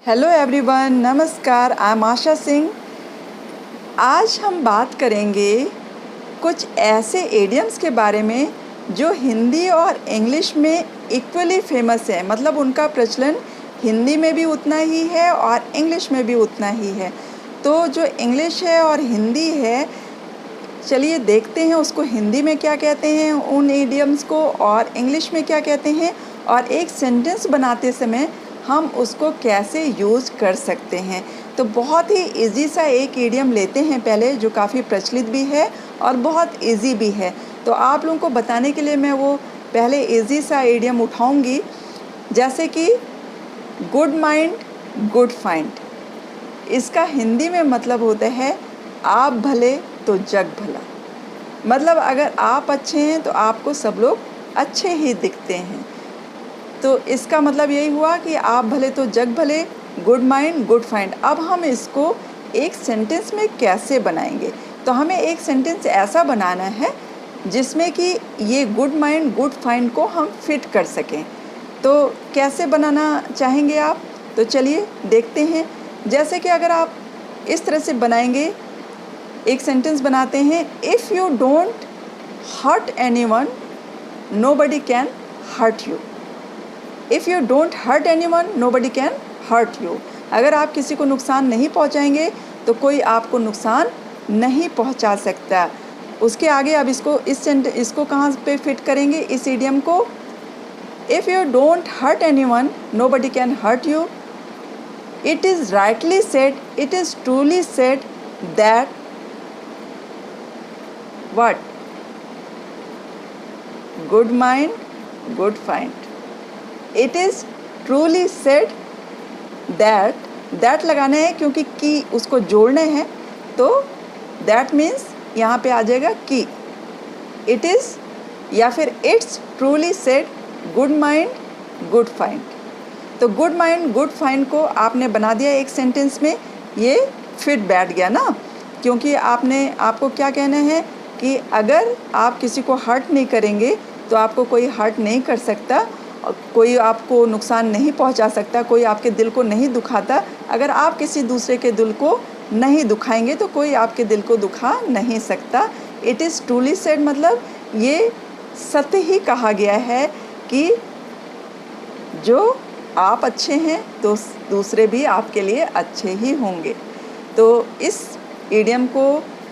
Hello everyone, नमस्कार। I am आशा सिंह। आज हम बात करेंगे कुछ ऐसे इडियम्स के बारे में जो हिंदी और इंग्लिश में इक्वली फेमस है। मतलब उनका प्रचलन हिंदी में भी उतना ही है और इंग्लिश में भी उतना ही है। तो जो इंग्लिश है और हिंदी है, चलिए देखते हैं उसको हिंदी में क्या कहते हैं उन इडियम्स को, और इंग्लिश में क्या कहते हैं, और एक सेंटेंस बनाते समय हम उसको कैसे यूज़ कर सकते हैं। तो बहुत ही इजी सा एक इडियम लेते हैं पहले, जो काफ़ी प्रचलित भी है और बहुत इजी भी है। तो आप लोगों को बताने के लिए मैं वो पहले इजी सा इडियम उठाऊंगी, जैसे कि गुड माइंड गुड फाइंड। इसका हिंदी में मतलब होता है आप भले तो जग भला। मतलब अगर आप अच्छे हैं तो आपको सब लोग अच्छे ही दिखते हैं। तो इसका मतलब यही हुआ कि आप भले तो जग भले, गुड माइंड गुड फाइंड। अब हम इसको एक सेंटेंस में कैसे बनाएंगे? तो हमें एक सेंटेंस ऐसा बनाना है जिसमें कि ये गुड माइंड गुड फाइंड को हम फिट कर सकें। तो कैसे बनाना चाहेंगे आप? तो चलिए देखते हैं। जैसे कि अगर आप इस तरह से बनाएंगे, एक सेंटेंस बनाते हैं, if you don't hurt anyone nobody can hurt you. If you don't hurt anyone nobody can hurt you. अगर आप किसी को नुकसान नहीं पहुंचाएंगे तो कोई आपको नुकसान नहीं पहुंचा सकता। उसके आगे अब इसको कहाँ पे फिट करेंगे इस इडियम को? If you don't hurt anyone nobody can hurt you. It is rightly said, it is truly said that what? Good mind, good find. It is truly said that लगाना है क्योंकि की उसको जोड़ना है, तो that means यहाँ पे आ जाएगा की। It is या फिर it's truly said good mind good find। तो good mind good find को आपने बना दिया एक सेंटेंस में, ये फिट बैठ गया ना। क्योंकि आपको क्या कहना है कि अगर आप किसी को हर्ट नहीं करेंगे तो आपको कोई हर्ट नहीं कर सकता, कोई आपको नुकसान नहीं पहुंचा सकता, कोई आपके दिल को नहीं दुखाता। अगर आप किसी दूसरे के दिल को नहीं दुखाएंगे तो कोई आपके दिल को दुखा नहीं सकता। इट इज़ ट्रूली सेड मतलब ये सत्य ही कहा गया है कि जो आप अच्छे हैं तो दूसरे भी आपके लिए अच्छे ही होंगे। तो इस इडियम को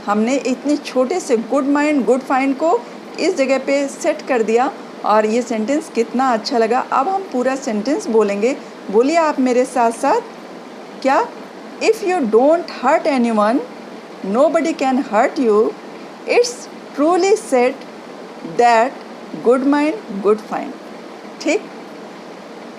हमने इतने छोटे से गुड माइंड गुड फाइंड को इस जगह पे सेट कर दिया, और ये सेंटेंस कितना अच्छा लगा। अब हम पूरा सेंटेंस बोलेंगे। बोलिए आप मेरे साथ साथ, क्या? If you don't hurt anyone nobody can hurt you. It's truly said that good mind good find. ठीक,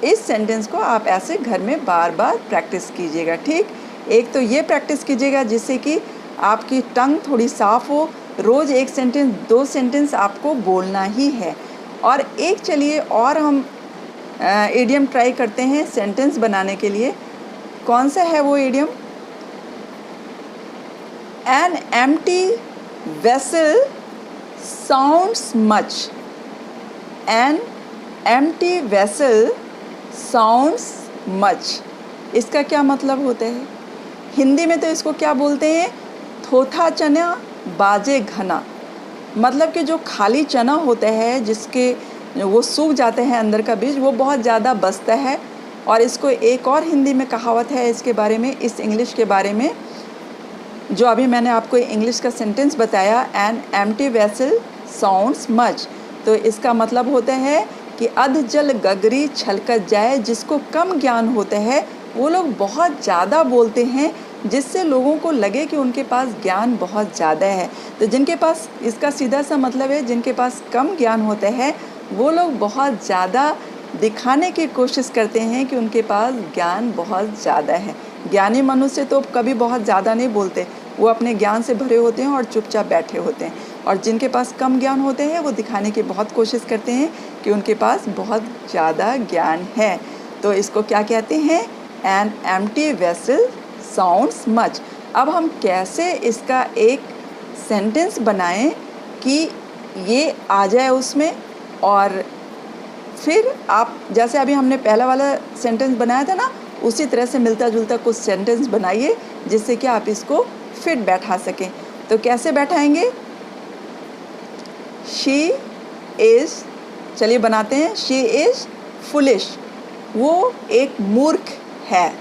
इस सेंटेंस को आप ऐसे घर में बार बार प्रैक्टिस कीजिएगा। ठीक, एक तो ये प्रैक्टिस कीजिएगा जिससे कि आपकी टंग थोड़ी साफ़ हो। रोज़ एक सेंटेंस 2 सेंटेंस आपको बोलना ही है। और एक चलिए और हम इडियम ट्राई करते हैं सेंटेंस बनाने के लिए। कौन सा है वो idiom? An empty vessel sounds much. An empty vessel sounds much. इसका क्या मतलब होता है? हिंदी में तो इसको क्या बोलते हैं? थोथा चना बाजे घना। मतलब कि जो खाली चना होता है, जिसके वो सूख जाते हैं अंदर का बीज, वो बहुत ज़्यादा बचता है। और इसको एक और हिंदी में कहावत है इसके बारे में, इस इंग्लिश के बारे में, जो अभी मैंने आपको इंग्लिश का सेंटेंस बताया, an empty vessel sounds much. तो इसका मतलब होता है कि अध जल गगरी छलकत जाए। जिसको कम ज्ञान होता है वो लोग बहुत ज़्यादा बोलते हैं, जिससे लोगों को लगे कि उनके पास ज्ञान बहुत ज़्यादा है। तो जिनके पास, इसका सीधा सा मतलब है, जिनके पास कम ज्ञान होता है वो लोग बहुत ज़्यादा दिखाने की कोशिश करते हैं कि उनके पास ज्ञान बहुत ज़्यादा है। ज्ञानी मनुष्य तो कभी बहुत ज़्यादा नहीं बोलते, वो अपने ज्ञान से भरे होते हैं और चुपचाप बैठे होते हैं। और जिनके पास कम ज्ञान होते हैं वो दिखाने की बहुत कोशिश करते हैं कि उनके पास बहुत ज़्यादा ज्ञान है। तो इसको क्या कहते हैं? An empty vessel sounds much. अब हम कैसे इसका एक सेंटेंस बनाएं कि ये आ जाए उसमें, और फिर आप जैसे अभी हमने पहला वाला सेंटेंस बनाया था ना, उसी तरह से मिलता जुलता कुछ सेंटेंस बनाइए जिससे कि आप इसको फिट बैठा सकें। तो कैसे बैठाएंगे? शी इज़, चलिए बनाते हैं। शी इज़ फुलिश, वो एक मूर्ख है।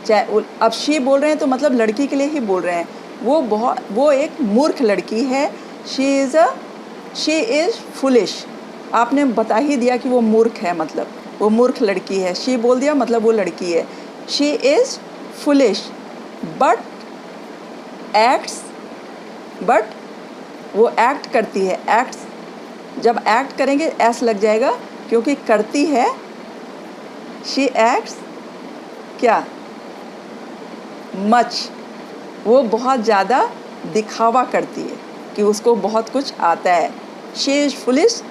चाहे अब शी बोल रहे हैं तो मतलब लड़की के लिए ही बोल रहे हैं। वो एक मूर्ख लड़की है। शी इज़ फुलिश, आपने बता ही दिया कि वो मूर्ख है, मतलब वो मूर्ख लड़की है। शी बोल दिया मतलब वो लड़की है। शी इज़ फुलिश बट वो एक्ट करती है। एक्ट्स, जब एक्ट करेंगे एस लग जाएगा क्योंकि करती है। शी एक्ट्स क्या? मच, वो बहुत ज़्यादा दिखावा करती है कि उसको बहुत कुछ आता है। She is foolish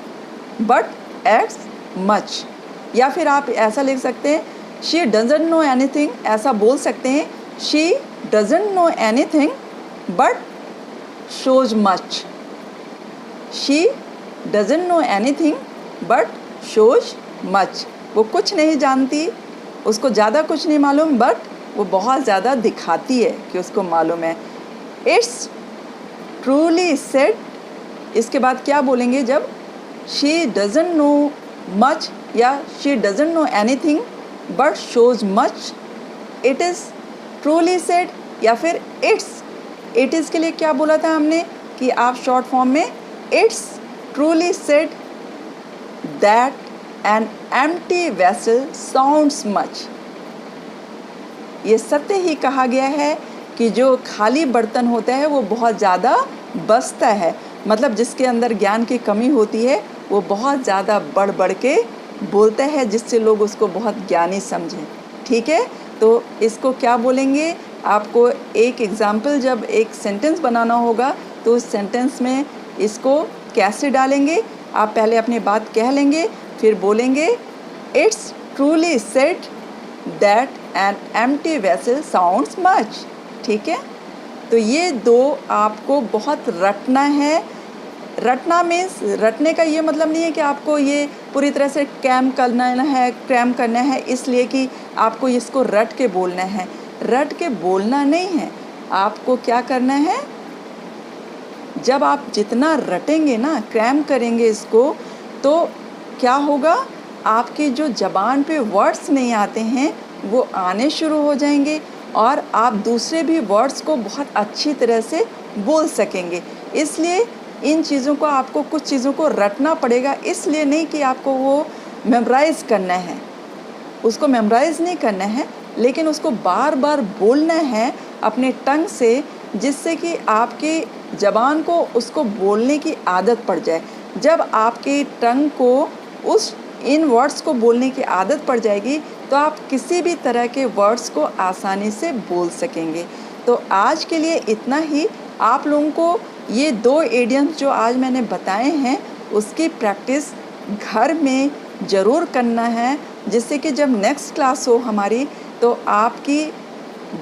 but acts much. या फिर आप ऐसा लिख सकते हैं, शी डजंट नो एनीथिंग, ऐसा बोल सकते हैं। She doesn't know anything but shows much. She doesn't know anything but shows much, वो कुछ नहीं जानती, उसको ज़्यादा कुछ नहीं मालूम, बट वो बहुत ज़्यादा दिखाती है कि उसको मालूम है। इट्स ट्रूली सेड, इसके बाद क्या बोलेंगे जब शी डजंट नो मच या she doesn't know anything but shows much, it is truly said. या फिर इट इज़ के लिए क्या बोला था हमने कि आप शॉर्ट फॉर्म में it's truly said that an empty vessel sounds much, ये सत्य ही कहा गया है कि जो खाली बर्तन होता है वो बहुत ज़्यादा बसता है। मतलब जिसके अंदर ज्ञान की कमी होती है वो बहुत ज़्यादा बढ़ बढ़ के बोलता है, जिससे लोग उसको बहुत ज्ञानी समझें। ठीक है, तो इसको क्या बोलेंगे? आपको एक एग्ज़ाम्पल, जब एक सेंटेंस बनाना होगा तो उस सेंटेंस में इसको कैसे डालेंगे? आप पहले अपनी बात कह लेंगे, फिर बोलेंगे it's truly said that an empty vessel sounds much. ठीक है, तो ये दो आपको बहुत रटना है। रटना मीन्स, रटने का ये मतलब नहीं है कि आपको ये पूरी तरह से क्रैम करना है इसलिए कि आपको इसको रट के बोलना है। रट के बोलना नहीं है, आपको क्या करना है, जब आप जितना रटेंगे ना, क्रैम करेंगे इसको, तो क्या होगा, आपकी जो ज़बान पे वर्ड्स नहीं आते हैं वो आने शुरू हो जाएंगे और आप दूसरे भी वर्ड्स को बहुत अच्छी तरह से बोल सकेंगे। इसलिए इन चीज़ों को, आपको कुछ चीज़ों को रटना पड़ेगा, इसलिए नहीं कि आपको वो मेमोराइज़ करना है, उसको मेमोराइज़ नहीं करना है, लेकिन उसको बार बार बोलना है अपने टंग से, जिससे कि आपकी ज़बान को उसको बोलने की आदत पड़ जाए। जब आपकी टंग को इन वर्ड्स को बोलने की आदत पड़ जाएगी तो आप किसी भी तरह के वर्ड्स को आसानी से बोल सकेंगे। तो आज के लिए इतना ही। आप लोगों को ये दो इडियम्स जो आज मैंने बताए हैं उसकी प्रैक्टिस घर में ज़रूर करना है, जिससे कि जब नेक्स्ट क्लास हो हमारी तो आपकी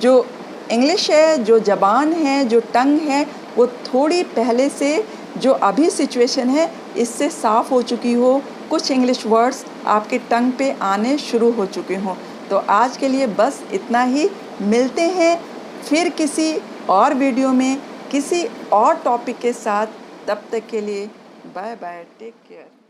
जो इंग्लिश है, जो ज़बान है, जो टंग है, वो थोड़ी पहले से जो अभी सिचुएशन है इससे साफ़ हो चुकी हो, कुछ इंग्लिश वर्ड्स आपके टंग पे आने शुरू हो चुके हों। तो आज के लिए बस इतना ही। मिलते हैं फिर किसी और वीडियो में किसी और टॉपिक के साथ। तब तक के लिए बाय बाय, टेक केयर।